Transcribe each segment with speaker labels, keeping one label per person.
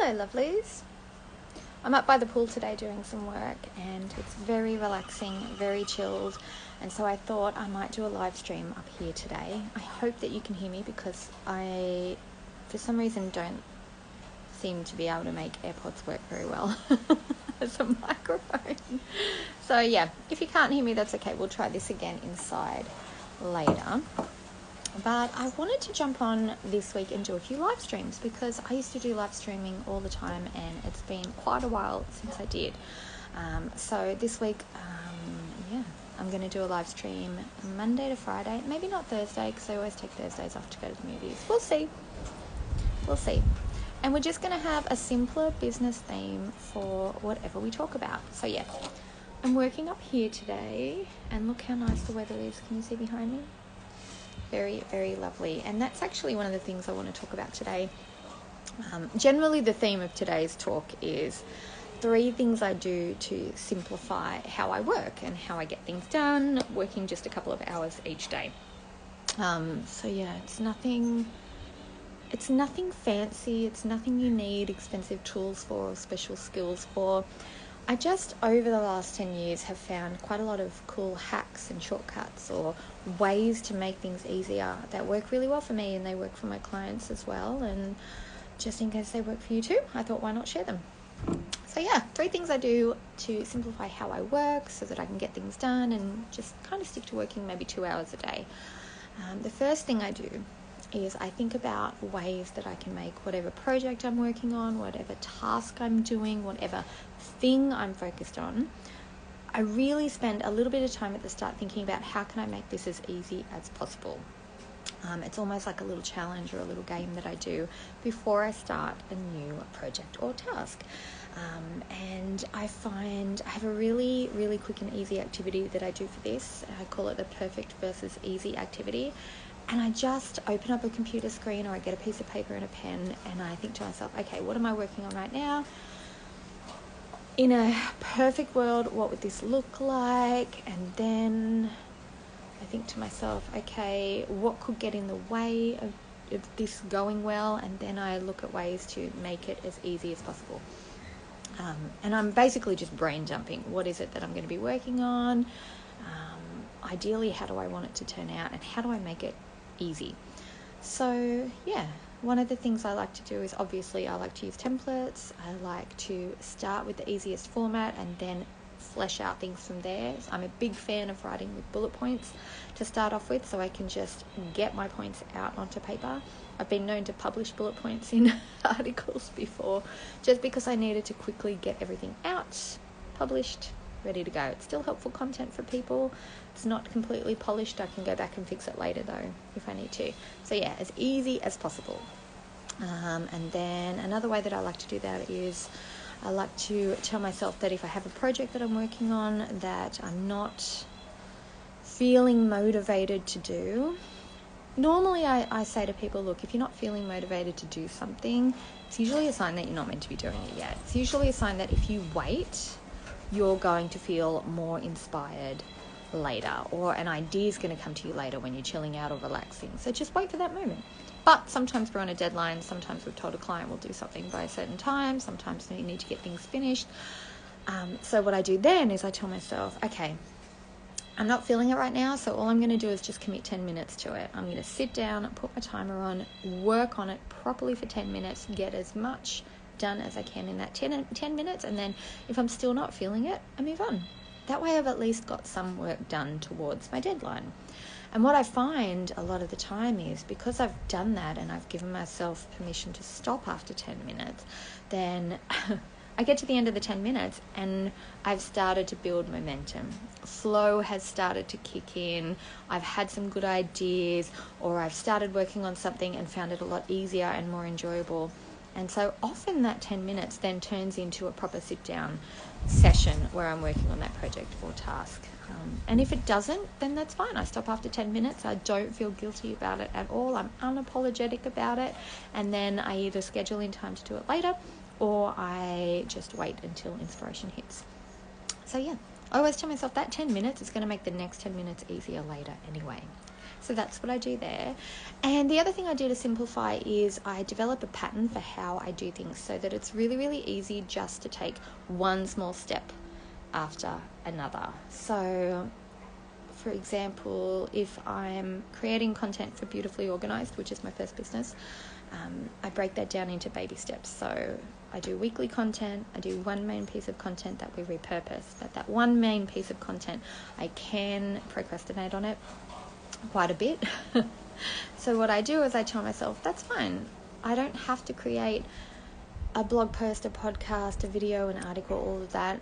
Speaker 1: Hello lovelies. I'm up by the pool today doing some work and it's very relaxing, very chilled, and so I thought I might do a live stream up here today. I hope that you can hear me because I, for some reason, don't seem to be able to make AirPods work very well as a microphone. So yeah, if you can't hear me, that's okay. We'll try this again inside later. But I wanted to jump on this week and do a few live streams because I used to do live streaming all the time and it's been quite a while since I did. So this week, I'm going to do a live stream Monday to Friday. Maybe not Thursday because I always take Thursdays off to go to the movies. We'll see. And we're just going to have a simpler business theme for whatever we talk about. So yeah, I'm working up here today and look how nice the weather is. Can you see behind me? Very, very lovely. And that's actually one of the things I want to talk about today. Generally, the theme of today's talk is 3 things I do to simplify how I work and how I get things done, working just a couple of hours each day. So yeah, it's nothing fancy. It's nothing you need expensive tools for or special skills for. I just, over the last 10 years, have found quite a lot of cool hacks and shortcuts or ways to make things easier that work really well for me, and they work for my clients as well. And just in case they work for you too, I thought, why not share them? So yeah, 3 things I do to simplify how I work so that I can get things done and just kind of stick to working maybe 2 hours a day. The first thing I do is I think about ways that I can make whatever project I'm working on, whatever task I'm doing, whatever thing I'm focused on, I really spend a little bit of time at the start thinking about how can I make this as easy as possible. It's almost like a little challenge or a little game that I do before I start a new project or task. And I find I have a really, really quick and easy activity that I do for this. I call it the perfect versus easy activity. And I just open up a computer screen or I get a piece of paper and a pen and I think to myself, okay, what am I working on right now? In a perfect world, what would this look like? And then I think to myself, okay, what could get in the way of this going well? And then I look at ways to make it as easy as possible. And I'm basically just brain dumping. What is it that I'm going to be working on? Ideally, how do I want it to turn out? And how do I make it easy? So yeah, one of the things I like to do is obviously I like to use templates. I like to start with the easiest format and then flesh out things from there. So I'm a big fan of writing with bullet points to start off with so I can just get my points out onto paper. I've been known to publish bullet points in articles before just because I needed to quickly get everything out, published, ready to go. It's still helpful content for people. It's not completely polished. I can go back and fix it later though if I need to. So yeah, as easy as possible. And then another way that I like to do that is I like to tell myself that if I have a project that I'm working on that I'm not feeling motivated to do, normally I say to people, look, if you're not feeling motivated to do something, it's usually a sign that you're not meant to be doing it yet. It's usually a sign that if you wait, you're going to feel more inspired later, or an idea is going to come to you later when you're chilling out or relaxing. So just wait for that moment. But sometimes we're on a deadline. Sometimes we've told a client we'll do something by a certain time. Sometimes we need to get things finished. So what I do then is I tell myself, okay, I'm not feeling it right now, so all I'm going to do is just commit 10 minutes to it. I'm going to sit down, put my timer on, work on it properly for 10 minutes, get as much done as I can in that 10 minutes, and then if I'm still not feeling it, I move on. That way I've at least got some work done towards my deadline. And what I find a lot of the time is because I've done that and I've given myself permission to stop after 10 minutes, then I get to the end of the 10 minutes and I've started to build momentum. Flow has started to kick in. I've had some good ideas, or I've started working on something and found it a lot easier and more enjoyable. And so often that 10 minutes then turns into a proper sit-down session where I'm working on that project or task. And if it doesn't, then that's fine. I stop after 10 minutes. I don't feel guilty about it at all. I'm unapologetic about it. And then I either schedule in time to do it later or I just wait until inspiration hits. So yeah, I always tell myself that 10 minutes is going to make the next 10 minutes easier later anyway. So that's what I do there. And the other thing I do to simplify is I develop a pattern for how I do things so that it's really, really easy just to take one small step after another. So for example, if I'm creating content for Beautifully Organised, which is my first business, I break that down into baby steps. So I do weekly content, I do one main piece of content that we repurpose, but that one main piece of content, I can procrastinate on it quite a bit. So what I do is I tell myself, that's fine. I don't have to create a blog post, a podcast, a video, an article, all of that.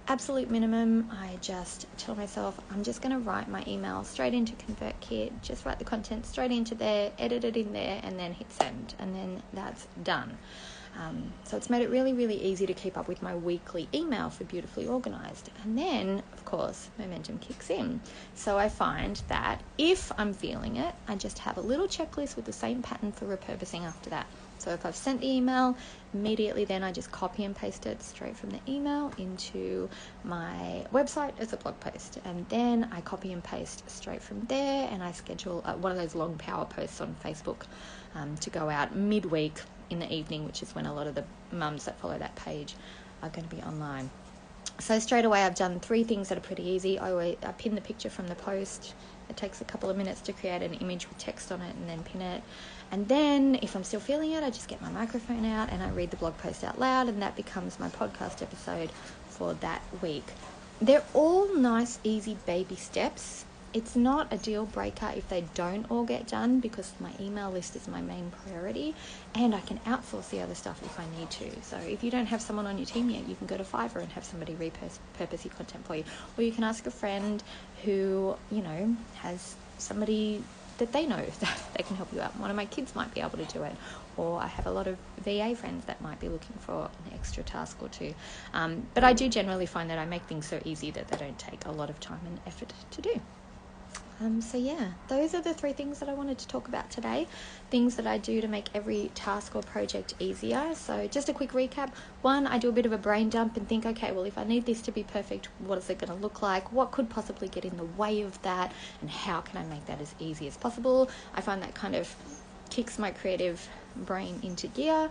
Speaker 1: Absolute minimum, I just tell myself I'm just going to write my email straight into ConvertKit, just write the content straight into there, edit it in there, and then hit send, and then that's done. So it's made it really, really easy to keep up with my weekly email for Beautifully Organised. And then, of course, momentum kicks in. So I find that if I'm feeling it, I just have a little checklist with the same pattern for repurposing after that. So if I've sent the email, immediately then I just copy and paste it straight from the email into my website as a blog post. And then I copy and paste straight from there, and I schedule one of those long power posts on Facebook to go out midweek in the evening, which is when a lot of the mums that follow that page are going to be online. So straight away I've done 3 things that are pretty easy. I pin the picture from the post. It takes a couple of minutes to create an image with text on it and then pin it. And then if I'm still feeling it, I just get my microphone out and I read the blog post out loud, and that becomes my podcast episode for that week. They're all nice, easy baby steps. It's not a deal breaker if they don't all get done, because my email list is my main priority, and I can outsource the other stuff if I need to. So if you don't have someone on your team yet, you can go to Fiverr and have somebody repurpose your content for you. Or you can ask a friend who, has somebody that they know that they can help you out. One of my kids might be able to do it, or I have a lot of VA friends that might be looking for an extra task or two. But I do generally find that I make things so easy that they don't take a lot of time and effort to do. So yeah, those are the 3 things that I wanted to talk about today. Things that I do to make every task or project easier. So just a quick recap. 1, I do a bit of a brain dump and think, okay, well, if I need this to be perfect, what is it going to look like? What could possibly get in the way of that? And how can I make that as easy as possible? I find that kind of kicks my creative brain into gear.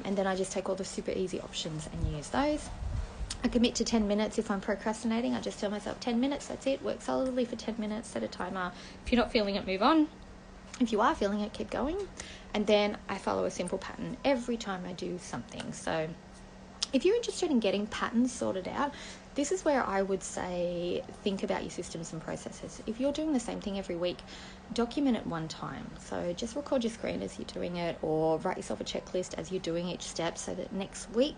Speaker 1: And then I just take all the super easy options and use those. I commit to 10 minutes if I'm procrastinating. I just tell myself 10 minutes, that's it. Work solidly for 10 minutes, set a timer. If you're not feeling it, move on. If you are feeling it, keep going. And then I follow a simple pattern every time I do something. So if you're interested in getting patterns sorted out, this is where I would say think about your systems and processes. If you're doing the same thing every week, document it one time. So just record your screen as you're doing it, or write yourself a checklist as you're doing each step, so that next week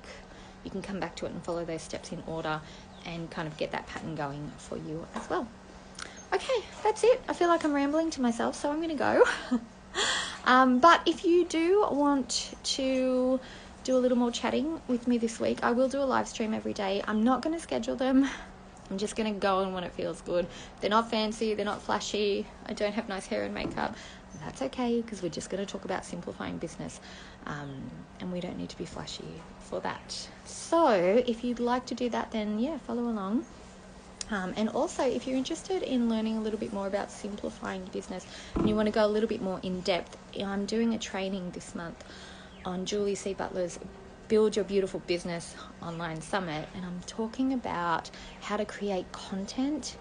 Speaker 1: you can come back to it and follow those steps in order and kind of get that pattern going for you as well. Okay, that's it. I feel like I'm rambling to myself, so I'm going to go. But if you do want to do a little more chatting with me this week, I will do a live stream every day. I'm not going to schedule them. I'm just going to go on when it feels good. They're not fancy, they're not flashy. I don't have nice hair and makeup. That's okay, because we're just going to talk about simplifying business, and we don't need to be flashy for that. So if you'd like to do that, then yeah, follow along. And also, if you're interested in learning a little bit more about simplifying your business and you want to go a little bit more in depth, I'm doing a training this month on Julie C. Butler's Build Your Beautiful Business Online Summit, and I'm talking about how to create content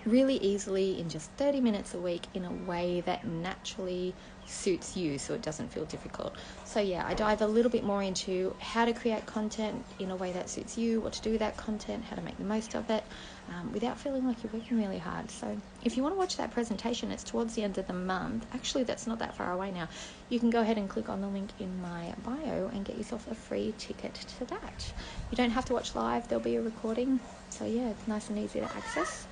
Speaker 1: really easily in just 30 minutes a week in a way that naturally suits you, so it doesn't feel difficult. So yeah, I dive a little bit more into how to create content in a way that suits you, what to do with that content, how to make the most of it without feeling like you're working really hard. So if you want to watch that presentation, it's towards the end of the month. Actually, that's not that far away now. You can go ahead and click on the link in my bio and get yourself a free ticket to that. You don't have to watch live, there'll be a recording. So yeah, it's nice and easy to access.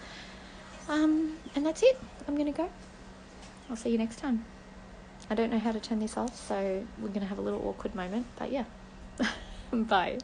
Speaker 1: And that's it. I'm going to go. I'll see you next time. I don't know how to turn this off, so we're going to have a little awkward moment, but yeah. Bye.